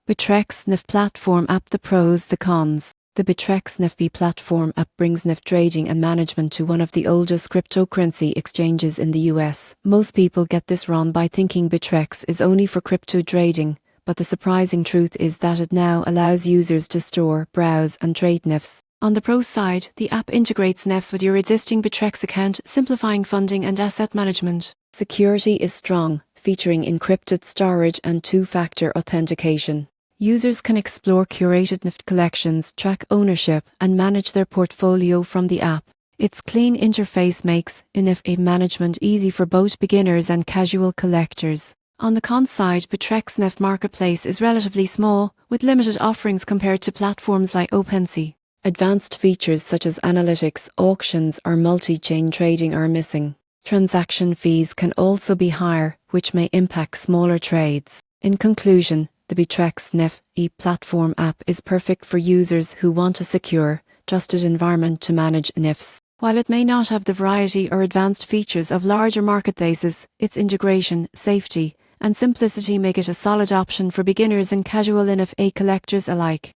Bittrex NFT platform app. The pros, the cons. The Bittrex NFT platform app brings NFT trading and management to one of the oldest cryptocurrency exchanges in the US. Most people get this wrong by thinking Bittrex is only for crypto trading, but the surprising truth is that it now allows users to store, browse, and trade NFTs. On the pro side, the app integrates NFTs with your existing Bittrex account, simplifying funding and asset management. Security is strong, featuring encrypted storage and two-factor authentication. Users can explore curated NFT collections, track ownership, and manage their portfolio from the app. Its clean interface makes NFT management easy for both beginners and casual collectors. On the con side, Bittrex NFT marketplace is relatively small, with limited offerings compared to platforms like OpenSea. Advanced features such as analytics, auctions, or multi-chain trading are missing. Transaction fees can also be higher, which may impact smaller trades. In conclusion, the Bittrex NFT platform app is perfect for users who want a secure, trusted environment to manage NFTs. While it may not have the variety or advanced features of larger marketplaces, its integration, safety, and simplicity make it a solid option for beginners and casual NFT collectors alike.